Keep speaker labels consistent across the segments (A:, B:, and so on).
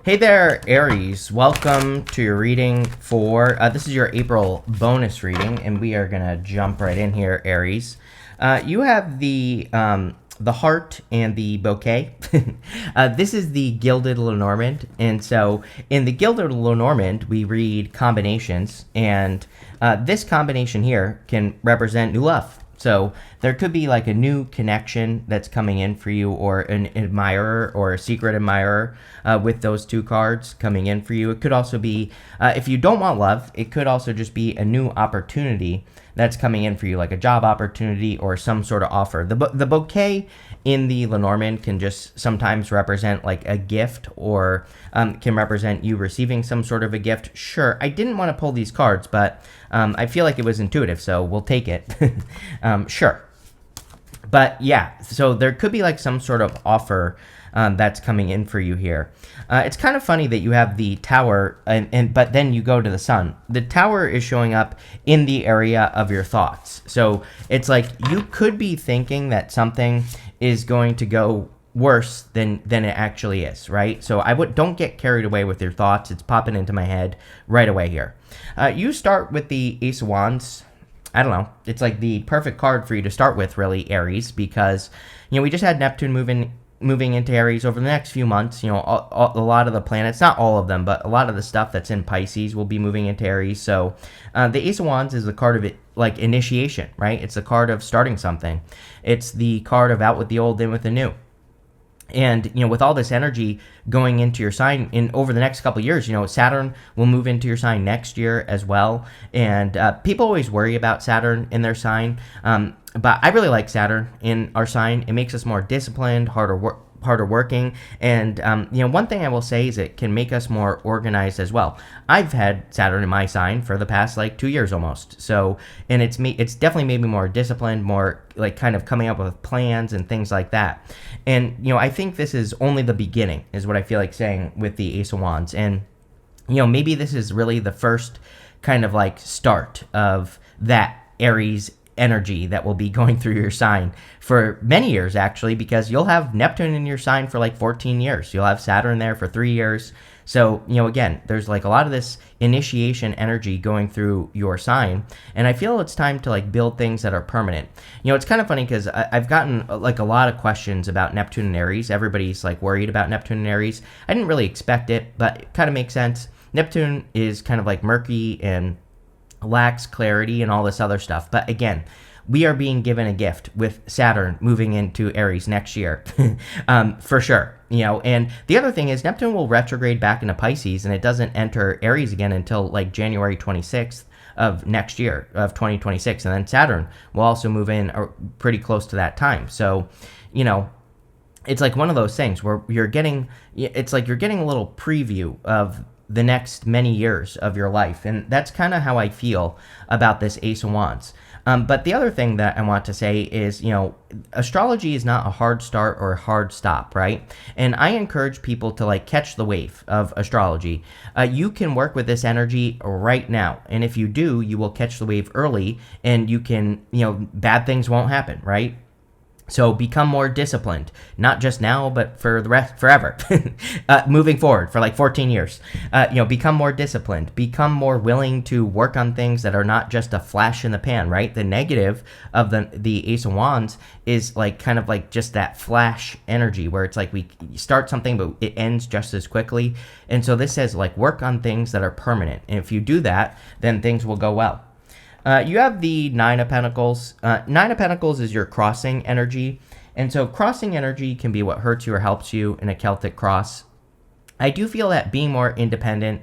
A: Hey there, Aries. Welcome to your reading for, this is your April bonus reading, and we are going to jump right in here, Aries. You have the heart and the bouquet. This is the Gilded Lenormand, and so in the Gilded Lenormand, we read combinations, and this combination here can represent new love. So there could be like a new connection that's coming in for you, or an admirer or a secret admirer with those two cards coming in for you. It could also be, if you don't want love, it could also just be a new opportunity that's coming in for you, like a job opportunity or some sort of offer. The bouquet in the Lenormand can just sometimes represent like a gift, or can represent you receiving some sort of a gift. Sure, I didn't want to pull these cards, but I feel like it was intuitive, so we'll take it. Sure. But yeah, so there could be like some sort of offer that's coming in for you here. It's kind of funny that you have the Tower, but then you go to the Sun. The Tower is showing up in the area of your thoughts. So it's like you could be thinking that something is going to go worse than it actually is, right? So don't get carried away with your thoughts. It's popping into my head right away here. You start with the Ace of Wands. I don't know. It's like the perfect card for you to start with, really, Aries, because, we just had Neptune moving into Aries over the next few months. A lot of the planets, not all of them, but a lot of the stuff that's in Pisces will be moving into Aries. So the Ace of Wands is the card of it, like initiation, right? It's the card of starting something. It's the card of out with the old, in with the new. And, with all this energy going into your sign over the next couple of years, Saturn will move into your sign next year as well. And people always worry about Saturn in their sign. But I really like Saturn in our sign. It makes us more disciplined, harder working. And, one thing I will say is it can make us more organized as well. I've had Saturn in my sign for the past 2 years almost. So, and it's definitely made me more disciplined, more kind of coming up with plans and things like that. And, I think this is only the beginning is what I feel like saying with the Ace of Wands. And, maybe this is really the first kind of start of that Aries energy that will be going through your sign for many years, actually, because you'll have Neptune in your sign for 14 years. You'll have Saturn there for 3 years. So, again, there's a lot of this initiation energy going through your sign, and I feel it's time to build things that are permanent. It's kind of funny because I've gotten a lot of questions about Neptune and Aries. Everybody's worried about Neptune and Aries. I didn't really expect it, but it kind of makes sense. Neptune is kind of murky and lacks clarity and all this other stuff. But again, we are being given a gift with Saturn moving into Aries next year, for sure. And the other thing is Neptune will retrograde back into Pisces, and it doesn't enter Aries again until January 26th of next year, of 2026. And then Saturn will also move in pretty close to that time. So, it's one of those things where you're getting a little preview of the next many years of your life. And that's kind of how I feel about this Ace of Wands. But the other thing that I want to say is, astrology is not a hard start or a hard stop, right? And I encourage people to catch the wave of astrology. You can work with this energy right now. And if you do, you will catch the wave early, and you can, bad things won't happen, right? So become more disciplined, not just now, but for the rest, forever, moving forward for 14 years. Become more disciplined, become more willing to work on things that are not just a flash in the pan, right? The negative of the Ace of Wands is just that flash energy where it's we start something, but it ends just as quickly. And so this says work on things that are permanent. And if you do that, then things will go well. You have the Nine of Pentacles. Nine of Pentacles is your crossing energy. And so crossing energy can be what hurts you or helps you in a Celtic cross. I do feel that being more independent,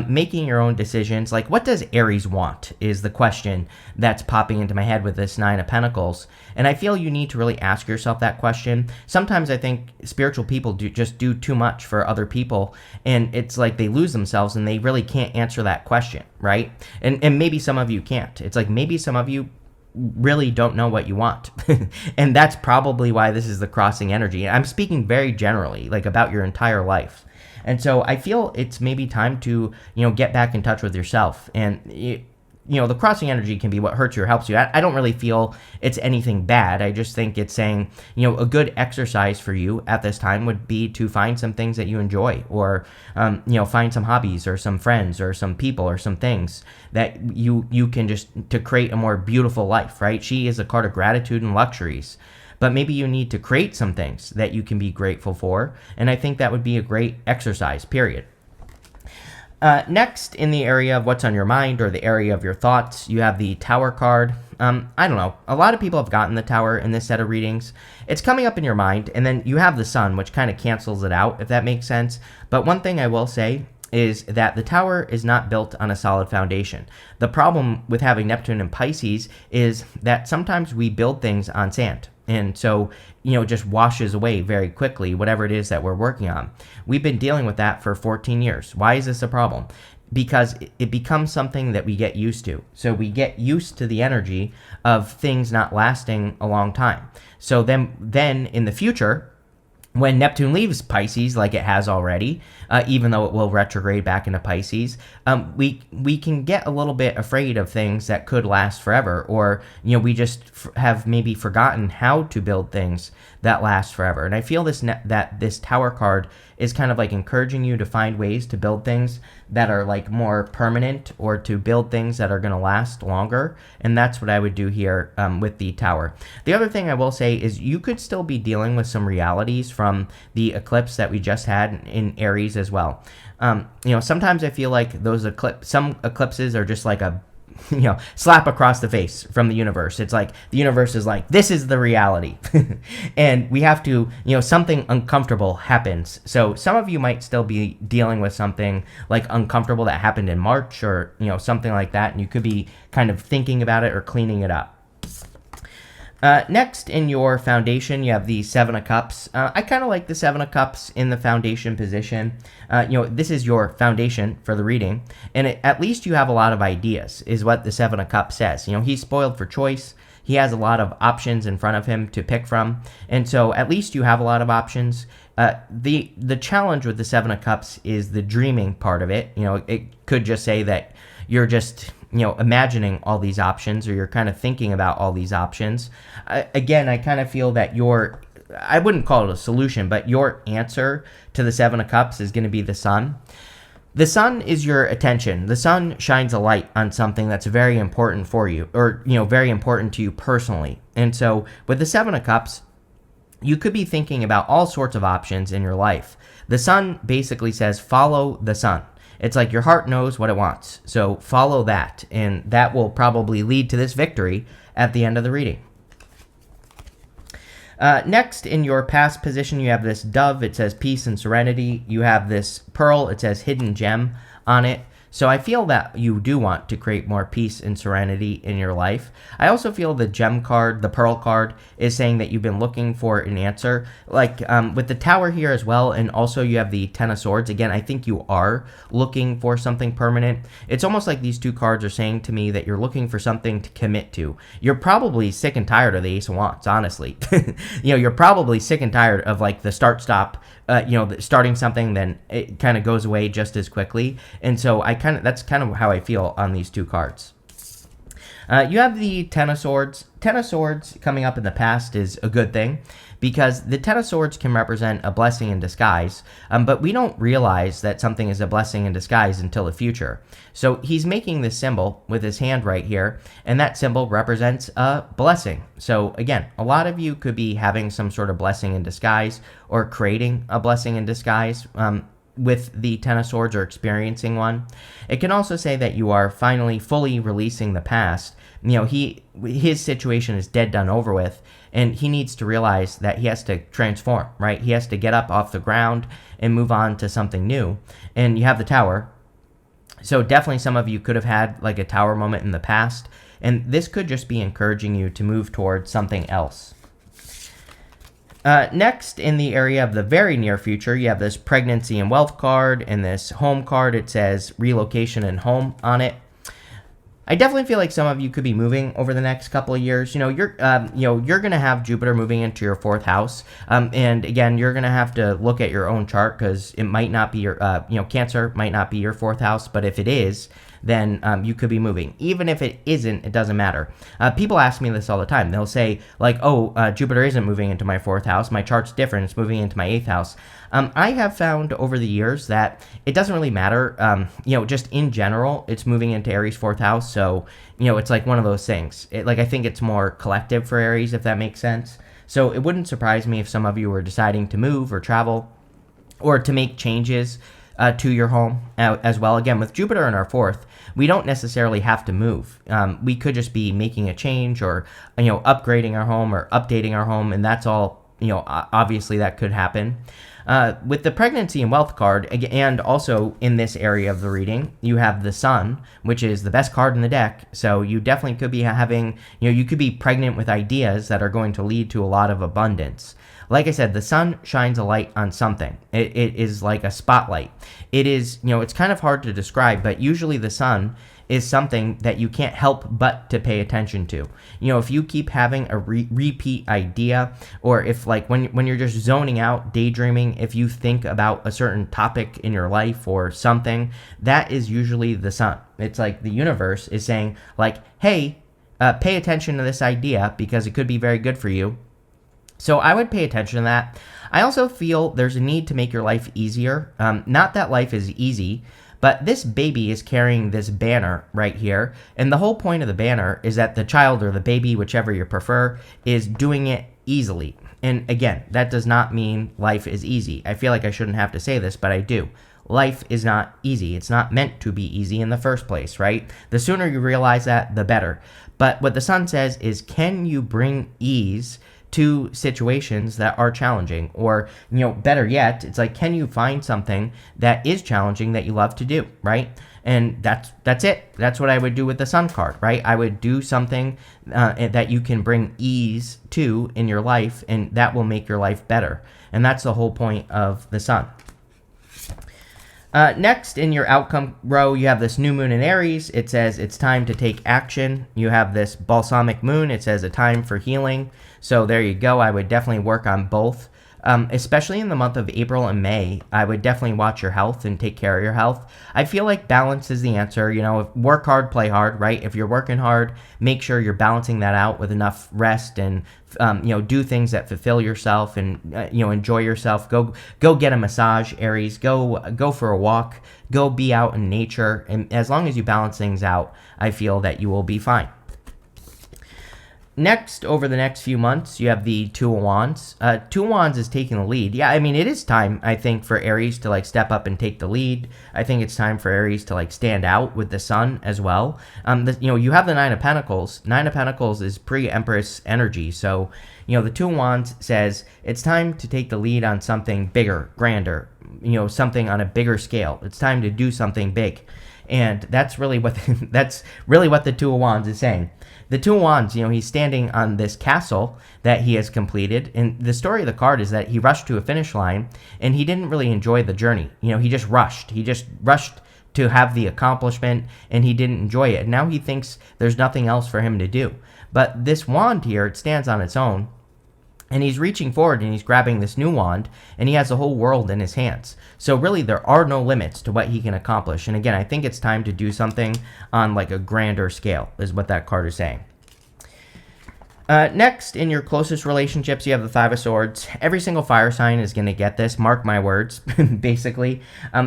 A: making your own decisions, what does Aries want is the question that's popping into my head with this Nine of Pentacles. And I feel you need to really ask yourself that question. Sometimes I think spiritual people do too much for other people, and it's they lose themselves and they really can't answer that question, right? And maybe some of you can't. It's maybe some of you really don't know what you want. And that's probably why this is the crossing energy. I'm speaking very generally, about your entire life. And so I feel it's maybe time to, get back in touch with yourself. And the crossing energy can be what hurts you or helps you. I don't really feel it's anything bad. I just think it's saying, a good exercise for you at this time would be to find some things that you enjoy, or, find some hobbies or some friends or some people or some things that you can just to create a more beautiful life, right? She is a card of gratitude and luxuries. But maybe you need to create some things that you can be grateful for. And I think that would be a great exercise, period. Next, in the area of what's on your mind or the area of your thoughts, you have the Tower card. I don't know. A lot of people have gotten the Tower in this set of readings. It's coming up in your mind, and then you have the Sun, which kind of cancels it out, if that makes sense. But one thing I will say is that the Tower is not built on a solid foundation. The problem with having Neptune and Pisces is that sometimes we build things on sand. And so, just washes away very quickly, whatever it is that we're working on. We've been dealing with that for 14 years. Why is this a problem? Because it becomes something that we get used to. So we get used to the energy of things not lasting a long time. So then in the future, when Neptune leaves Pisces, like it has already, even though it will retrograde back into Pisces, we can get a little bit afraid of things that could last forever, or we just have maybe forgotten how to build things that last forever. And I feel that this Tower card is kind of like encouraging you to find ways to build things that are like more permanent, or to build things that are going to last longer. And that's what I would do here with the Tower. The other thing I will say is you could still be dealing with some realities from the eclipse that we just had in Aries as well. Sometimes I feel like some eclipses are just like a slap across the face from the universe. It's like the universe is like, this is the reality. And we have to, something uncomfortable happens. So some of you might still be dealing with something like uncomfortable that happened in March, or, something like that. And you could be kind of thinking about it or cleaning it up. Next, in your foundation, you have the Seven of Cups. I kind of like the Seven of Cups in the foundation position. This is your foundation for the reading, and at least you have a lot of ideas, is what the Seven of Cups says. He's spoiled for choice. He has a lot of options in front of him to pick from, and so at least you have a lot of options. The challenge with the Seven of Cups is the dreaming part of it. It could just say that you're just imagining all these options, or you're kind of thinking about all these options. Again, I kind of feel that I wouldn't call it a solution, but your answer to the Seven of Cups is going to be the Sun. The Sun is your attention. The Sun shines a light on something that's very important for you, or, very important to you personally. And so with the Seven of Cups, you could be thinking about all sorts of options in your life. The Sun basically says, follow the Sun. It's like your heart knows what it wants, so follow that, and that will probably lead to this victory at the end of the reading. Next, in your past position, you have this dove. It says peace and serenity. You have this pearl. It says hidden gem on it. So I feel that you do want to create more peace and serenity in your life. I also feel the gem card, the pearl card, is saying that you've been looking for an answer. Like with the Tower here as well, and also you have the Ten of Swords. Again, I think you are looking for something permanent. It's almost like these two cards are saying to me that you're looking for something to commit to. You're probably sick and tired of the Ace of Wands, honestly. You're probably sick and tired of like the start-stop, starting something, then it kind of goes away just as quickly. And so that's kind of how I feel on these two cards. You have the Ten of Swords. Ten of Swords coming up in the past is a good thing, because the Ten of Swords can represent a blessing in disguise, but we don't realize that something is a blessing in disguise until the future. So he's making this symbol with his hand right here, and that symbol represents a blessing. So again, a lot of you could be having some sort of blessing in disguise, or creating a blessing in disguise with the Ten of Swords, or experiencing one. It can also say that you are finally fully releasing the past. His situation is dead, done, over with, and he needs to realize that he has to transform, right? He has to get up off the ground and move on to something new. And you have the Tower. So definitely some of you could have had like a Tower moment in the past, and this could just be encouraging you to move towards something else. Next, in the area of the very near future, you have this pregnancy and wealth card, and this home card. It says relocation and home on it. I definitely feel like some of you could be moving over the next couple of years. You're going to have Jupiter moving into your fourth house, and again, you're going to have to look at your own chart, because it might not be your, Cancer might not be your fourth house, but if it is, then you could be moving. Even if it isn't, it doesn't matter. People ask me this all the time. They'll say, like, oh, Jupiter isn't moving into my 4th house. My chart's different. It's moving into my 8th house. I have found over the years that it doesn't really matter. Just in general, it's moving into Aries 4th house. So, it's like one of those things. I think it's more collective for Aries, if that makes sense. So it wouldn't surprise me if some of you were deciding to move or travel or to make changes to your home as well. Again, with Jupiter in our 4th, we don't necessarily have to move. We could just be making a change or, upgrading our home or updating our home. And that's all, obviously that could happen. With the pregnancy and wealth card, and also in this area of the reading, you have the Sun, which is the best card in the deck. So you definitely could be having, you could be pregnant with ideas that are going to lead to a lot of abundance. Like I said, the Sun shines a light on something. It is like a spotlight. It is, it's kind of hard to describe, but usually the Sun is something that you can't help but to pay attention to. If you keep having a repeat idea, or if when you're just zoning out, daydreaming, if you think about a certain topic in your life or something, that is usually the Sun. It's like the universe is saying, hey, pay attention to this idea because it could be very good for you. So I would pay attention to that. I also feel there's a need to make your life easier. Not that life is easy, but this baby is carrying this banner right here. And the whole point of the banner is that the child or the baby, whichever you prefer, is doing it easily. And again, that does not mean life is easy. I feel like I shouldn't have to say this, but I do. Life is not easy. It's not meant to be easy in the first place, right? The sooner you realize that, the better. But what the Sun says is, can you bring ease to situations that are challenging? Or, better yet, it's like, can you find something that is challenging that you love to do, right? And that's it. That's what I would do with the Sun card, right? I would do something that you can bring ease to in your life, and that will make your life better. And that's the whole point of the Sun. Next, in your outcome row, you have this new moon in Aries. It says it's time to take action. You have this balsamic moon. It says a time for healing. So there you go. I would definitely work on both. Especially in the month of April and May, I would definitely watch your health and take care of your health. I feel like balance is the answer. Work hard, play hard, right? If you're working hard, make sure you're balancing that out with enough rest and, do things that fulfill yourself and, enjoy yourself. Go get a massage, Aries. Go for a walk. Go be out in nature. And as long as you balance things out, I feel that you will be fine. Next, over the next few months, you have the Two of Wands. Two of Wands is taking the lead. Yeah, I mean, it is time, I think, for Aries to, step up and take the lead. I think it's time for Aries to, stand out with the Sun as well. You have the Nine of Pentacles. Nine of Pentacles is pre-Empress energy. So, the Two of Wands says it's time to take the lead on something bigger, grander, something on a bigger scale. It's time to do something big. And that's really what the Two of Wands is saying. The Two of Wands, he's standing on this castle that he has completed. And the story of the card is that he rushed to a finish line and he didn't really enjoy the journey. He just rushed. He just rushed to have the accomplishment and he didn't enjoy it. And now he thinks there's nothing else for him to do. But this wand here, it stands on its own. And he's reaching forward and he's grabbing this new wand and he has the whole world in his hands. So really there are no limits to what he can accomplish. And again, I think it's time to do something on a grander scale is what that card is saying. Next, in your closest relationships, you have the Five of Swords. Every single fire sign is going to get this. Mark my words, basically.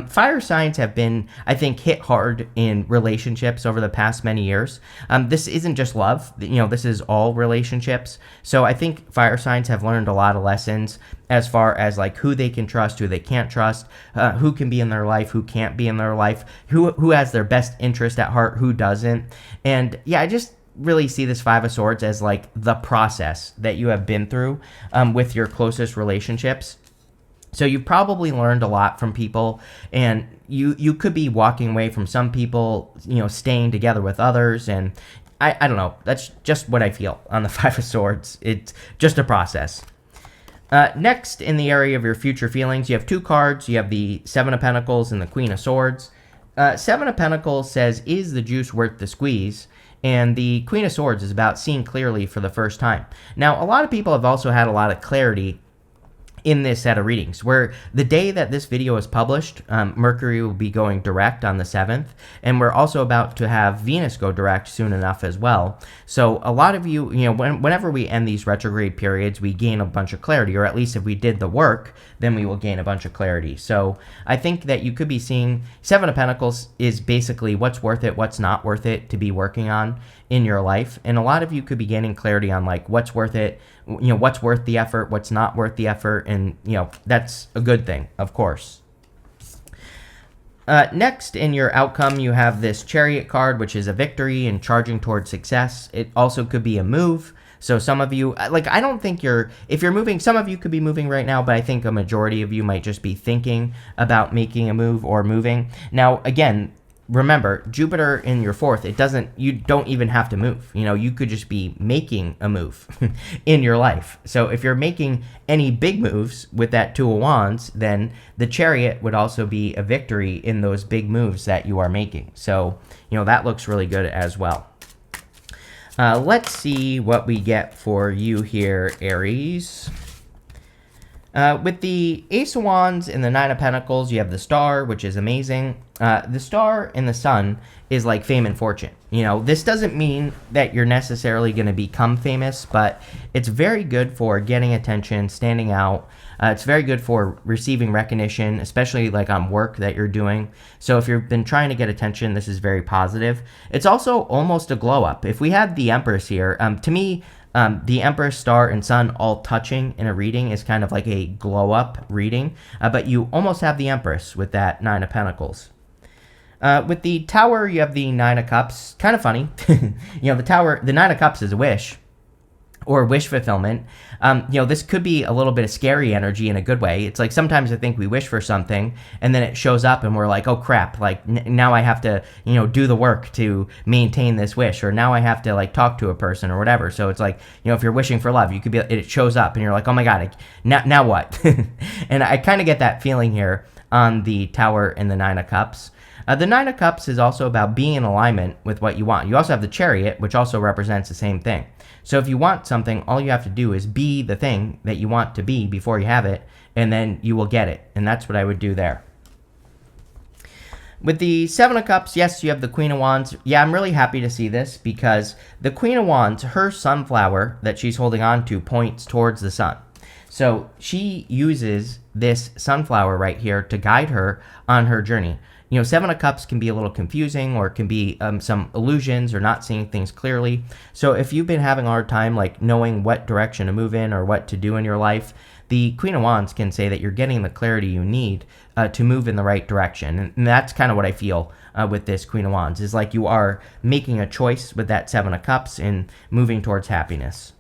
A: Fire signs have been, I think, hit hard in relationships over the past many years. This isn't just love. This is all relationships. So I think fire signs have learned a lot of lessons as far as who they can trust, who they can't trust, who can be in their life, who can't be in their life, who has their best interest at heart, who doesn't. And yeah, I just really see this Five of Swords as the process that you have been through with your closest relationships. So you've probably learned a lot from people, and you could be walking away from some people, staying together with others, and I don't know. That's just what I feel on the Five of Swords. It's just a process. Next, in the area of your future feelings, you have two cards. You have the Seven of Pentacles and the Queen of Swords. Seven of Pentacles says, is the juice worth the squeeze? And the Queen of Swords is about seeing clearly for the first time. Now, a lot of people have also had a lot of clarity in this set of readings, where the day that this video is published, Mercury will be going direct on the 7th, and we're also about to have Venus go direct soon enough as well. So a lot of you, whenever we end these retrograde periods, we gain a bunch of clarity, or at least if we did the work, then we will gain a bunch of clarity. So I think that you could be seeing Seven of Pentacles is basically what's worth it, what's not worth it to be working on in your life. And a lot of you could be gaining clarity on like what's worth it, what's worth the effort, what's not worth the effort. And, that's a good thing, of course. Next, in your outcome, you have this Chariot card, which is a victory and charging towards success. It also could be a move. So some of you, I don't think if you're moving, some of you could be moving right now, but I think a majority of you might just be thinking about making a move or moving. Now, again, remember, Jupiter in your 4th, you don't even have to move. You could just be making a move in your life. So if you're making any big moves with that Two of Wands, then the Chariot would also be a victory in those big moves that you are making. So, that looks really good as well. Let's see what we get for you here, Aries. With the Ace of Wands and the Nine of Pentacles, you have the Star, which is amazing. The Star and the Sun is like fame and fortune. This doesn't mean that you're necessarily going to become famous, but it's very good for getting attention, standing out. It's very good for receiving recognition, especially like on work that you're doing. So if you've been trying to get attention, this is very positive. It's also almost a glow up. If we had the Empress here, to me, the Empress, Star, and Sun all touching in a reading is kind of like a glow-up reading, but you almost have the Empress with that Nine of Pentacles. With the Tower, you have the Nine of Cups. Kind of funny. The Nine of Cups is a wish, or wish fulfillment. This could be a little bit of scary energy in a good way. It's like sometimes I think we wish for something and then it shows up and we're like, oh crap, like now I have to, do the work to maintain this wish, or now I have to like talk to a person or whatever. So it's like, if you're wishing for love, it shows up and you're like, oh my God, now what? And I kind of get that feeling here on the Tower and the Nine of Cups. The Nine of Cups is also about being in alignment with what you want. You also have the Chariot, which also represents the same thing. So if you want something, all you have to do is be the thing that you want to be before you have it, and then you will get it. And that's what I would do there. With the Seven of Cups, yes, you have the Queen of Wands. Yeah, I'm really happy to see this because the Queen of Wands, her sunflower that she's holding on to points towards the sun. So she uses this sunflower right here to guide her on her journey. Seven of Cups can be a little confusing, or it can be some illusions or not seeing things clearly. So if you've been having a hard time like knowing what direction to move in or what to do in your life, the Queen of Wands can say that you're getting the clarity you need to move in the right direction. And that's kind of what I feel with this Queen of Wands, is like you are making a choice with that Seven of Cups and moving towards happiness.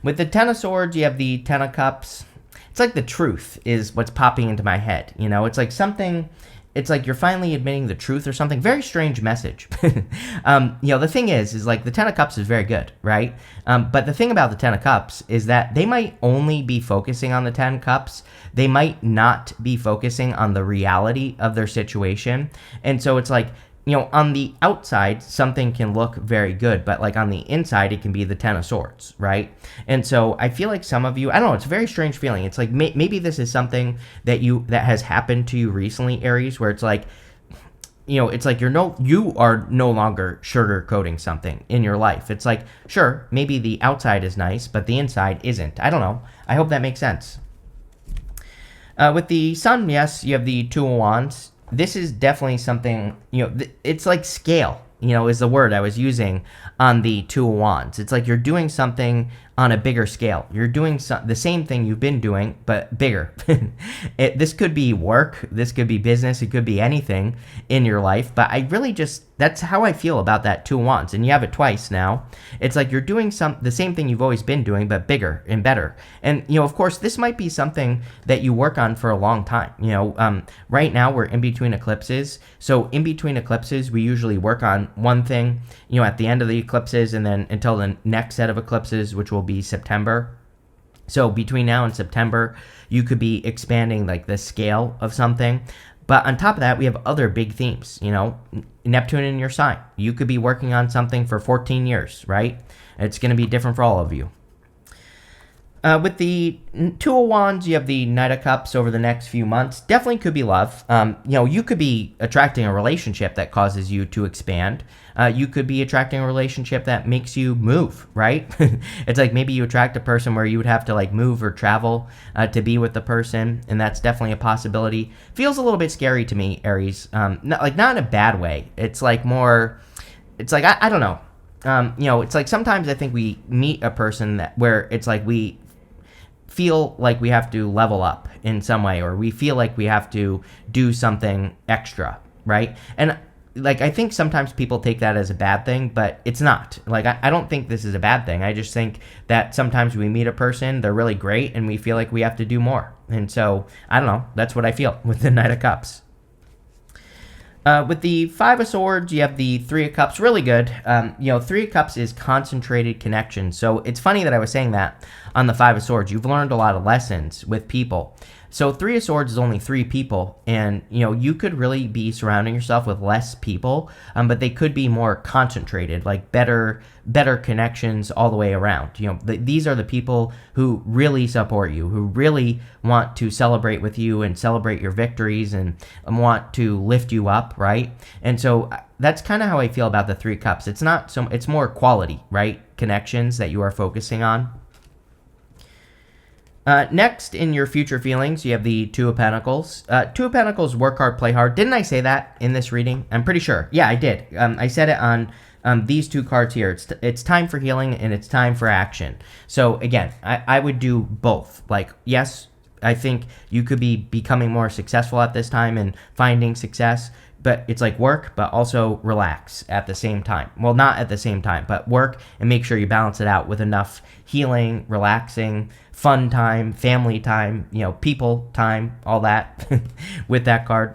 A: With the Ten of Swords, you have the Ten of Cups. It's like the truth is what's popping into my head. It's like something... It's like you're finally admitting the truth or something. Very strange message. The thing is like the Ten of Cups is very good, right? But the thing about the Ten of Cups is that they might only be focusing on the 10 Cups. They might not be focusing on the reality of their situation. And so it's like, on the outside, something can look very good, but like on the inside, it can be the Ten of Swords, right? And so I feel like some of you, I don't know, it's a very strange feeling. It's like maybe this is something that has happened to you recently, Aries, where it's like, it's like you are no longer sugarcoating something in your life. It's like, sure, maybe the outside is nice, but the inside isn't. I don't know. I hope that makes sense. With the Sun, yes, you have the Two of Wands. This is definitely something, it's like scale, is the word I was using on the Two of Wands. It's like you're doing something on a bigger scale. You're doing the same thing you've been doing, but bigger. This could be work. This could be business. It could be anything in your life. But I really that's how I feel about that Two of Wands. And you have it twice now. It's like you're doing the same thing you've always been doing, but bigger and better. And, of course, this might be something that you work on for a long time. Right now we're in between eclipses. So in between eclipses, we usually work on one thing, at the end of the eclipses, and then until the next set of eclipses, which will be September. So between now and September, you could be expanding like the scale of something. But on top of that, we have other big themes, Neptune in your sign. You could be working on something for 14 years, right? It's going to be different for all of you. With the Two of Wands, you have the Knight of Cups over the next few months. Definitely could be love. You could be attracting a relationship that causes you to expand. You could be attracting a relationship that makes you move, right? It's like maybe you attract a person where you would have to like move or travel to be with the person, and that's definitely a possibility. Feels a little bit scary to me, Aries. Not in a bad way. It's like more. It's like I don't know. It's like sometimes I think we meet a person where it's like we feel like we have to level up in some way, or we feel like we have to do something extra, right? And like I think sometimes people take that as a bad thing, but it's not. Like I don't think this is a bad thing. I just think that sometimes we meet a person, they're really great, and we feel like we have to do more. And so I don't know. That's what I feel with the Knight of Cups. With the Five of Swords, you have the Three of Cups, really good. Three of Cups is concentrated connection. So it's funny that I was saying that on the Five of Swords. You've learned a lot of lessons with people. So Three of Swords is only 3 people, and you could really be surrounding yourself with less people, but they could be more concentrated, like better connections all the way around. These are the people who really support you, who really want to celebrate with you and celebrate your victories and want to lift you up, right? And so that's kind of how I feel about the Three Cups. It's more quality, right? Connections that you are focusing on. Next, in your future feelings, you have the Two of Pentacles. Two of Pentacles, work hard, play hard. Didn't I say that in this reading? I'm pretty sure. Yeah, I did. I said it on these 2 cards here. It's time for healing and it's time for action. So again, I would do both. Like, yes, I think you could be becoming more successful at this time and finding success, but it's like work, but also relax at the same time. Well, not at the same time, but work and make sure you balance it out with enough healing, relaxing, fun time, family time, people time, all that with that card.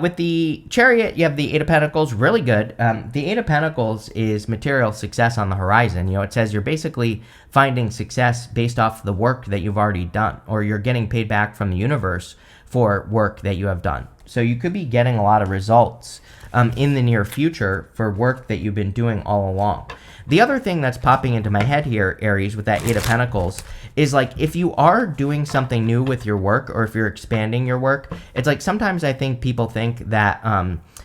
A: With the Chariot, you have the Eight of Pentacles, really good. The Eight of Pentacles is material success on the horizon. It says you're basically finding success based off the work that you've already done, or you're getting paid back from the universe for work that you have done. So you could be getting a lot of results in the near future for work that you've been doing all along. The other thing that's popping into my head here, Aries, with that Eight of Pentacles, is like if you are doing something new with your work, or if you're expanding your work, it's like sometimes I think people think that,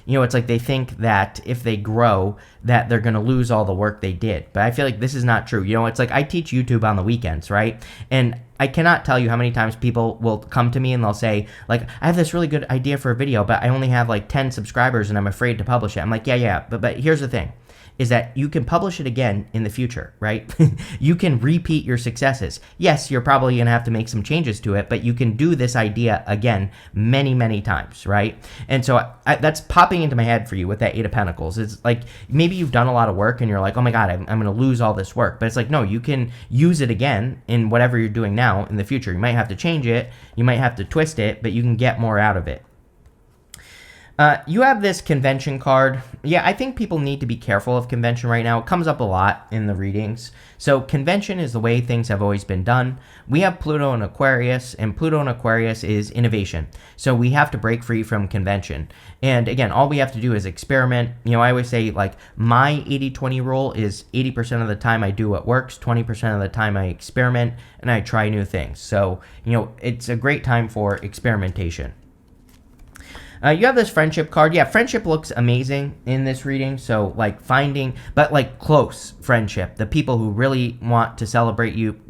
A: it's like they think that if they grow, that they're going to lose all the work they did. But I feel like this is not true. It's like I teach YouTube on the weekends, right? And I cannot tell you how many times people will come to me and they'll say, like, I have this really good idea for a video, but I only have like 10 subscribers and I'm afraid to publish it. I'm like, yeah, but here's the thing. Is that you can publish it again in the future, right? You can repeat your successes. Yes, you're probably going to have to make some changes to it, but you can do this idea again many, many times, right? And so that's popping into my head for you with that Eight of Pentacles. It's like maybe you've done a lot of work and you're like, oh my God, I'm going to lose all this work. But it's like, no, you can use it again in whatever you're doing now in the future. You might have to change it. You might have to twist it, but you can get more out of it. You have this convention card. Yeah, I think people need to be careful of convention right now. It comes up a lot in the readings. So convention is the way things have always been done. We have Pluto and Aquarius, and Pluto and Aquarius is innovation. So we have to break free from convention. And again, all we have to do is experiment. I always say, like, my 80-20 rule is 80% of the time I do what works, 20% of the time I experiment, and I try new things. So, it's a great time for experimentation. You have this friendship card. Yeah, friendship looks amazing in this reading. So, like, but like close friendship, the people who really want to celebrate you,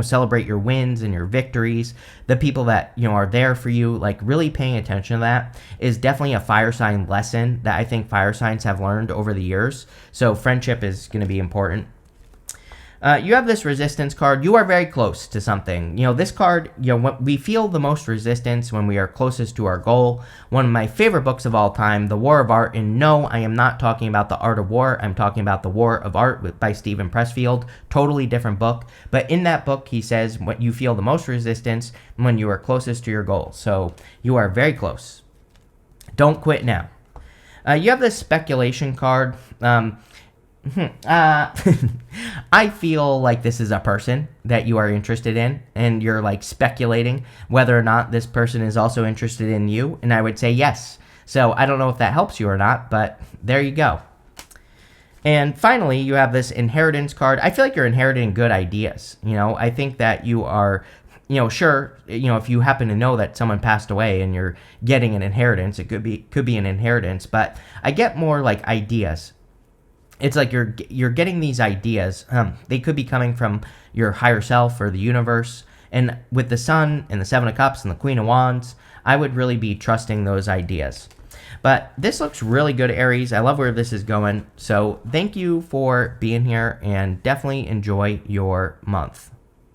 A: celebrate your wins and your victories, the people that, are there for you, like really paying attention to that is definitely a fire sign lesson that I think fire signs have learned over the years. So friendship is going to be important. You have this resistance card. You are very close to something. This card, we feel the most resistance when we are closest to our goal. One of my favorite books of all time, The War of Art. And no, I am not talking about The Art of War. I'm talking about The War of Art by Stephen Pressfield. Totally different book. But in that book, he says what you feel the most resistance when you are closest to your goal. So you are very close. Don't quit now. You have this speculation card. I feel like this is a person that you are interested in, and you're like speculating whether or not this person is also interested in you, and I would say yes. So I don't know if that helps you or not, but there you go. And finally, you have this inheritance card. I feel like you're inheriting good ideas. I think that you are, sure, if you happen to know that someone passed away and you're getting an inheritance, it could be an inheritance, but I get more like ideas. It's like you're getting these ideas. They could be coming from your higher self or the universe. And with the Sun and the Seven of Cups and the Queen of Wands, I would really be trusting those ideas. But this looks really good, Aries. I love where this is going. So thank you for being here, and definitely enjoy your month.